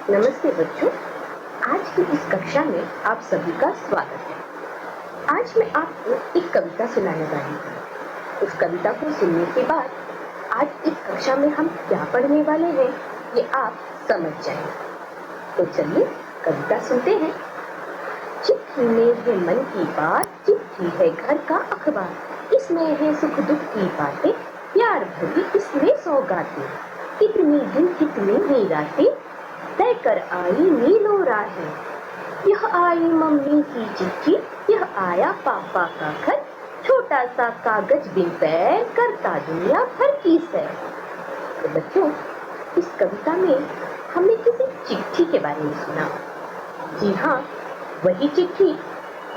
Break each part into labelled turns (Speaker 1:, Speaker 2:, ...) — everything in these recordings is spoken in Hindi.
Speaker 1: नमस्ते बच्चों, आज की इस कक्षा में आप सभी का स्वागत है। आज मैं आपको एक कविता सुनाने वाली हूँ। उस कविता को सुनने के बाद आज इस कक्षा में हम क्या पढ़ने वाले हैं ये आप समझ जाएंगे। तो चलिए कविता सुनते हैं। चिट्ठी में है मन की बात, चिट्ठी है घर का अखबार, इसमें है सुख दुख की बातें, प्यार भरी इसमें सौगातें। कितने दिन कितनी ही रातें तय कर आई मीलों राहें। यह आई मम्मी की चिट्ठी, यह आया पापा का खत, छोटा सा कागज बिन पैर करता दुनिया भर की सैर। तो बच्चों, इस कविता में हमने किसी चिट्ठी के बारे में सुना। जी हाँ, वही चिट्ठी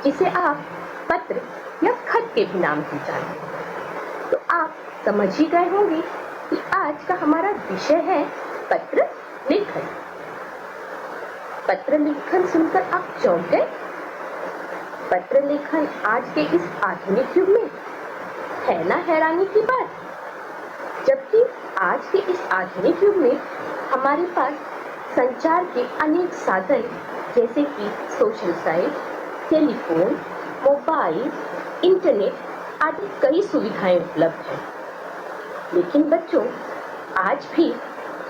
Speaker 1: जिसे आप पत्र या खत के भी नाम से जानते हैं। तो आप समझ ही गए होंगे कि आज का हमारा विषय है पत्र लेखन। पत्र लेखन सुनकर आप चौंक गए? पत्र लेखन आज के इस आधुनिक युग में है ना हैरानी की बात। जबकि आज के इस आधुनिक युग में हमारे पास संचार के अनेक साधन जैसे कि social site, telephone, mobile, internet आदि कई सुविधाएं उपलब्ध हैं। लेकिन बच्चों, आज भी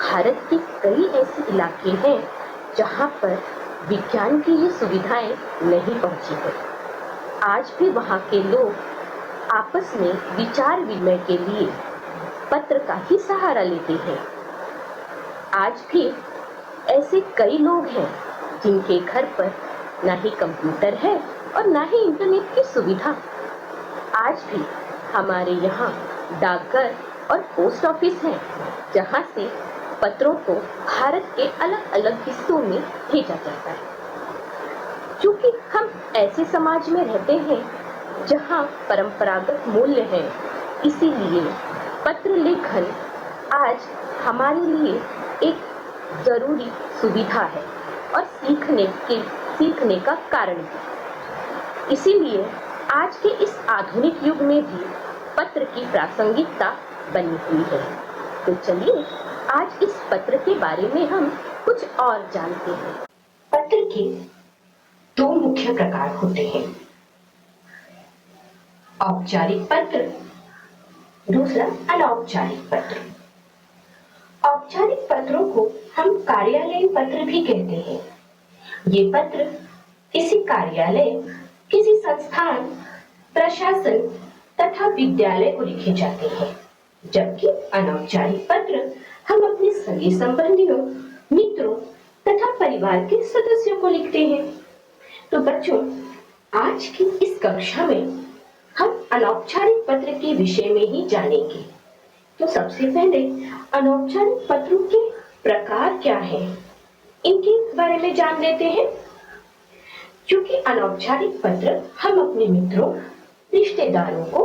Speaker 1: भारत के कई ऐसे इलाके हैं जहां पर विज्ञान की ये सुविधाएं नहीं पहुंची है। आज भी वहां के लोग आपस में विचार विनिमय के लिए पत्र का ही सहारा लेते हैं। आज भी ऐसे कई लोग हैं जिनके घर पर ना ही कंप्यूटर है और ना ही इंटरनेट की सुविधा। आज भी हमारे यहाँ डाकघर और पोस्ट ऑफिस हैं जहाँ से पत्रों को भारत के अलग अलग हिस्सों में भेजा जाता है। क्योंकि हम ऐसे समाज में रहते हैं जहाँ परंपरागत मूल्य हैं, इसीलिए पत्र लेखन आज हमारे लिए एक जरूरी सुविधा है और सीखने का कारण भी। इसीलिए आज के इस आधुनिक युग में भी पत्र की प्रासंगिकता बनी हुई है। तो चलिए आज इस पत्र के बारे में हम कुछ और जानते हैं। पत्र के दो मुख्य प्रकार होते हैं, औपचारिक पत्र, दूसरा अनौपचारिक पत्र। औपचारिक पत्रों को हम कार्यालयीन पत्र भी कहते हैं। ये पत्र किसी कार्यालय, किसी संस्थान, प्रशासन तथा विद्यालय को लिखे जाते हैं। जबकि अनौपचारिक पत्र हम अपने सगे संबंधियों, मित्रों तथा परिवार के सदस्यों को लिखते हैं। तो बच्चों, आज की इस कक्षा में हम अनौपचारिक पत्र के विषय में ही जानेंगे। तो सबसे पहले अनौपचारिक पत्रों के प्रकार क्या हैं, इनके बारे में जान लेते हैं। क्योंकि अनौपचारिक पत्र हम अपने मित्रों, रिश्तेदारों को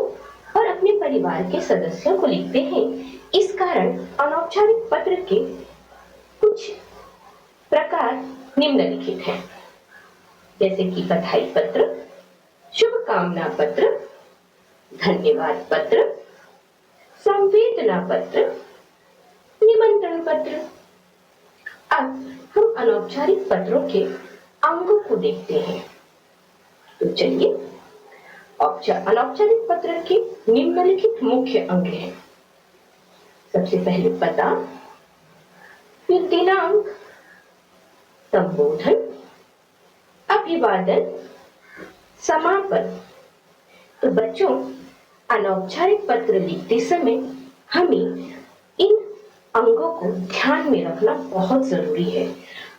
Speaker 1: और अपने परिवार के सदस्यों को लिखते हैं, इस कारण अनौपचारिक पत्र के कुछ प्रकार निम्नलिखित हैं, जैसे कि बधाई पत्र, शुभकामना पत्र, धन्यवाद पत्र, संवेदना पत्र, निमंत्रण पत्र। अब हम अनौपचारिक पत्रों के अंगों को देखते हैं। तो चलिए, अनौपचारिक पत्र के निम्नलिखित मुख्य अंग हैं। सबसे पहले पता, फिर दिनांक, संबोधन, अभिवादन, समापन। तो बच्चों, अनौपचारिक पत्र लिखते समय हमें इन अंगों को ध्यान में रखना बहुत जरूरी है।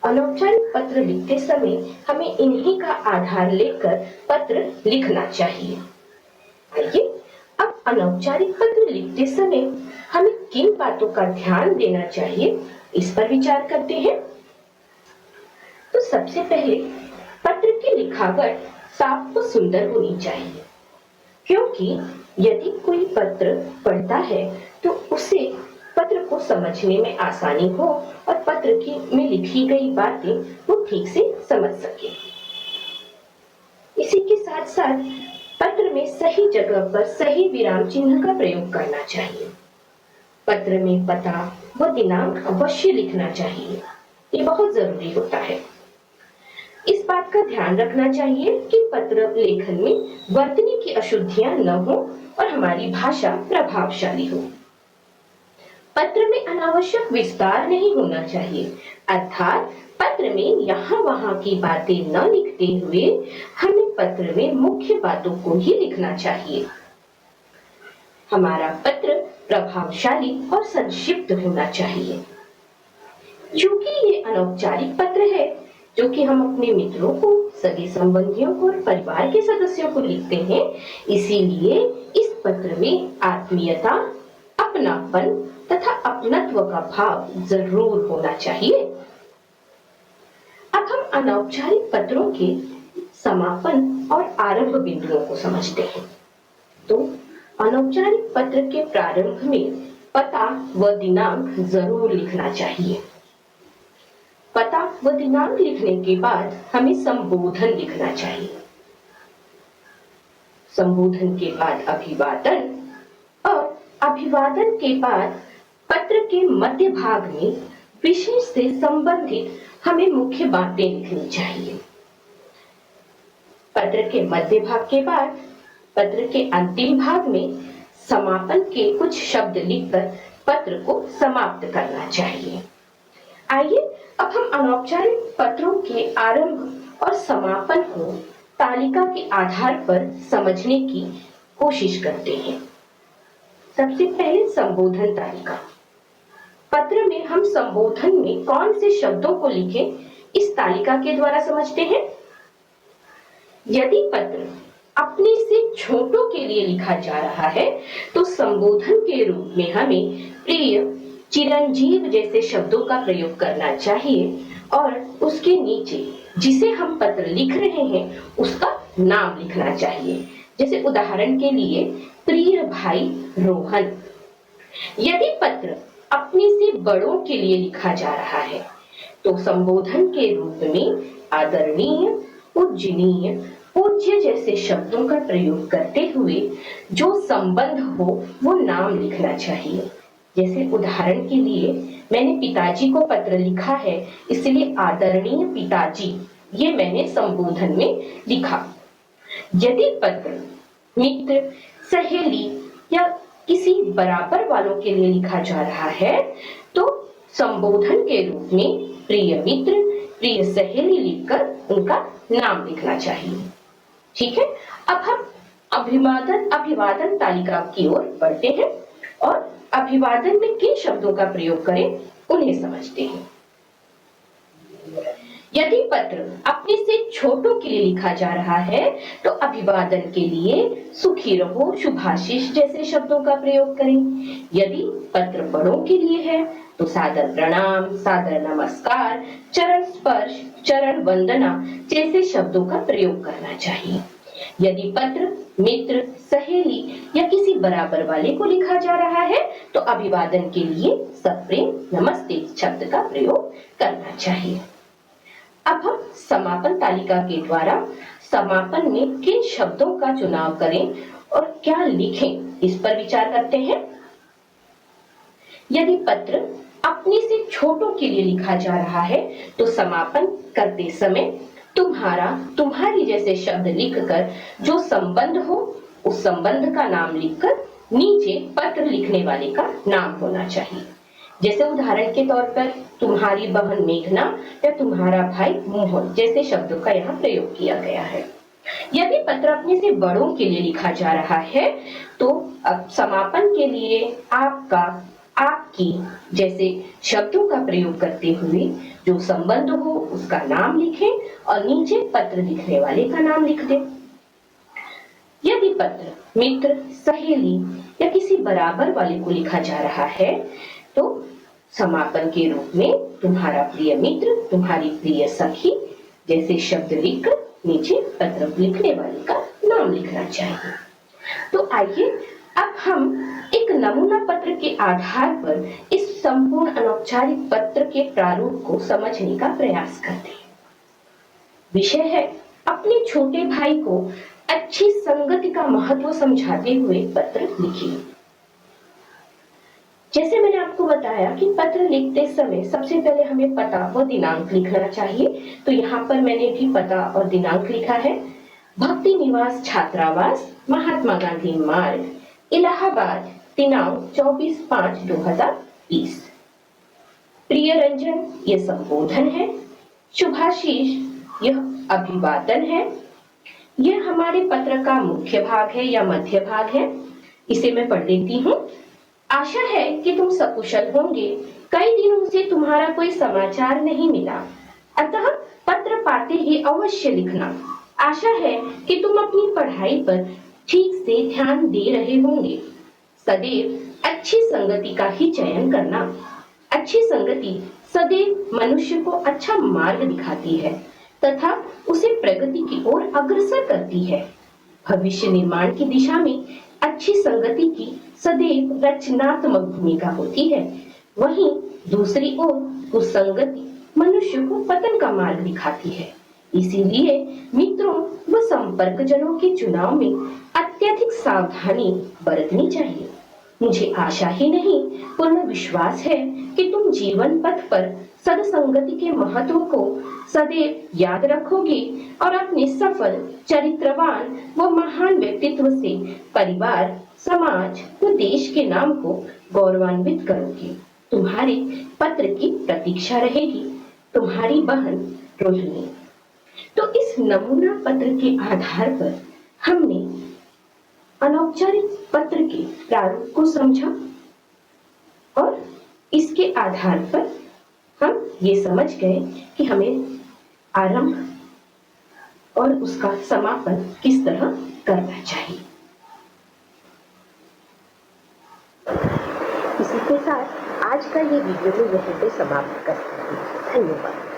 Speaker 1: अनौपचारिक पत्र लिखते समय हमें इन्हीं का आधार लेकर पत्र लिखना चाहिए। आइए, अब अनौपचारिक पत्र लिखते समय हमें किन बातों का ध्यान देना चाहिए, इस पर विचार करते हैं। तो सबसे पहले पत्र की लिखावट साफ व सुंदर होनी चाहिए, क्योंकि यदि कोई पत्र पढ़ता है तो उसे पत्र को समझने में आसानी हो और पत्र में लिखी गई बातें वो ठीक से समझ सके। इसी के साथ साथ पत्र में सही जगह पर सही विराम चिन्ह का प्रयोग करना चाहिए। पत्र में पता व दिनांक अवश्य लिखना चाहिए। ये बहुत जरूरी होता है। इस बात का ध्यान रखना चाहिए कि पत्र लेखन में वर्तनी की अशुद्धियां न हो और हमारी भाषा प्रभावशाली हो। पत्र में अनावश्यक विस्तार नहीं होना चाहिए, अर्थात पत्र में यहाँ वहां की बातें न लिखते हुए हमें पत्र में मुख्य बातों को ही लिखना चाहिए। हमारा पत्र प्रभावशाली और संक्षिप्त होना चाहिए। क्योंकि ये अनौपचारिक पत्र है जो कि हम अपने मित्रों को, सगे संबंधियों को और परिवार के सदस्यों को लिखते हैं, इसीलिए इस पत्र में आत्मीयता, अपनापन तथा अपनत्व का भाव जरूर होना चाहिए। अब हम अनौपचारिक पत्रों के समापन और आरंभ बिंदुओं को समझते हैं। तो अनौपचारिक पत्र के प्रारंभ में पता व दिनांक जरूर लिखना चाहिए। पता व दिनांक लिखने के बाद हमें संबोधन लिखना चाहिए। संबोधन के बाद अभिवादन और अभिवादन के बाद पत्र के मध्य भाग में विषय से संबंधित हमें मुख्य बातें लिखनी चाहिए। पत्र के मध्य भाग के बाद पत्र के अंतिम भाग में समापन के कुछ शब्द लिखकर पत्र को समाप्त करना चाहिए। आइए अब हम अनौपचारिक पत्रों के आरंभ और समापन को तालिका के आधार पर समझने की कोशिश करते हैं। सबसे पहले संबोधन तालिका। पत्र में हम संबोधन में कौन से शब्दों को लिखें, इस तालिका के द्वारा समझते हैं। यदि पत्र अपने से छोटों के लिए लिखा जा रहा है तो संबोधन के रूप में हमें प्रिय, चिरंजीव जैसे शब्दों का प्रयोग करना चाहिए और उसके नीचे जिसे हम पत्र लिख रहे हैं उसका नाम लिखना चाहिए। जैसे उदाहरण के लिए प्रिय भाई रोहन। यदि पत्र अपने से बड़ों के लिए लिखा जा रहा है तो संबोधन के रूप में आदरणीय, पूजनीय, पूज्य जैसे शब्दों का प्रयोग करते हुए जो संबंध हो वो नाम लिखना चाहिए। जैसे उदाहरण के लिए मैंने पिताजी को पत्र लिखा है, इसलिए आदरणीय पिताजी ये मैंने संबोधन में लिखा। यदि पत्र मित्र, सहेली या किसी बराबर वालों के लिए लिखा जा रहा है तो संबोधन के रूप में प्रिय मित्र, प्रिय सहेली लिखकर उनका नाम लिखना चाहिए। ठीक है, अब हम अभिवादन तालिका की ओर बढ़ते हैं और अभिवादन में किन शब्दों का प्रयोग करें उन्हें समझते हैं। यदि पत्र अपने से छोटों के लिए लिखा जा रहा है तो अभिवादन के लिए सुखी रहो, शुभाशीष जैसे शब्दों का प्रयोग करें। यदि पत्र बड़ों के लिए है तो सादर प्रणाम, सादर नमस्कार, चरण स्पर्श, चरण वंदना जैसे शब्दों का प्रयोग करना चाहिए। यदि पत्र मित्र, सहेली या किसी बराबर वाले को लिखा जा रहा है तो अभिवादन के लिए सप्रेम नमस्ते शब्द का प्रयोग करना चाहिए। अब हम समापन तालिका के द्वारा समापन में किन शब्दों का चुनाव करें और क्या लिखें इस पर विचार करते हैं। यदि पत्र अपने से छोटों के लिए लिखा जा रहा है तो समापन करते समय तुम्हारा, तुम्हारी जैसे शब्द लिखकर जो संबंध हो उस संबंध का नाम लिखकर नीचे पत्र लिखने वाले का नाम होना चाहिए। जैसे उदाहरण के तौर पर तुम्हारी बहन मेघना या तुम्हारा भाई मोहन जैसे शब्दों का यहाँ प्रयोग किया गया है। यदि पत्र अपने से बड़ों के लिए लिखा जा रहा है तो अब समापन के लिए आपका, आपकी जैसे शब्दों का प्रयोग करते हुए जो संबंध हो उसका नाम लिखें और नीचे पत्र लिखने वाले का नाम लिख दें। यदि पत्र मित्र, सहेली या किसी बराबर वाले को लिखा जा रहा है तो समापन के रूप में तुम्हारा प्रिय मित्र, तुम्हारी प्रिय सखी जैसे शब्द लिखकर नीचे पत्र लिखने वाले का नाम लिखना चाहिए। तो आइए अब हम एक नमूना पत्र के आधार पर इस संपूर्ण अनौपचारिक पत्र के प्रारूप को समझने का प्रयास करते हैं। विषय है अपने छोटे भाई को अच्छी संगति का महत्व समझाते हुए पत्र लिखिए। जैसे मैंने आपको बताया कि पत्र लिखते समय सबसे पहले हमें पता व दिनांक लिखना चाहिए, तो यहाँ पर मैंने भी पता और दिनांक लिखा है। भक्ति निवास छात्रावास, महात्मा गांधी मार्ग, इलाहाबाद, दिनांक 24/5/2020। प्रिय रंजन ये संबोधन है, शुभाशीष यह अभिवादन है। यह हमारे पत्र का मुख्य भाग है या मध्य भाग है। इसे मैं पढ़ लेती हूँ। आशा है कि तुम सकुशल होंगे। कई दिनों से तुम्हारा कोई समाचार नहीं मिला, अतः पत्र पाते ही अवश्य लिखना। आशा है कि तुम अपनी पढ़ाई पर ठीक से ध्यान दे रहे होंगे। सदैव अच्छी संगति का ही चयन करना। अच्छी संगति सदैव मनुष्य को अच्छा मार्ग दिखाती है तथा उसे प्रगति की ओर अग्रसर करती है। भविष्य निर्माण की दिशा में अच्छी संगति की सदैव रचनात्मक भूमिका होती है। वहीं दूसरी ओर कुसंगति मनुष्य को पतन का मार्ग दिखाती है। इसीलिए मित्रों व संपर्क जनों के चुनाव में अत्यधिक सावधानी बरतनी चाहिए। मुझे आशा ही नहीं पूर्ण विश्वास है कि तुम जीवन पथ पर सदसंगति के महत्व को सदैव याद रखोगे और अपने सफल, चरित्रवान व महान व्यक्तित्व से परिवार, समाज व देश के नाम को गौरवान्वित करोगे। तुम्हारे पत्र की प्रतीक्षा रहेगी। तुम्हारी बहन रोहिणी। तो इस नमूना पत्र के आधार पर हमने अनौपचारिक पत्र के प्रारूप को समझा और इसके आधार पर हम ये समझ गए कि हमें आरंभ और उसका समापन किस तरह करना चाहिए। इसी के साथ आज का ये वीडियो में यहीं पे समाप्त करते हैं। धन्यवाद।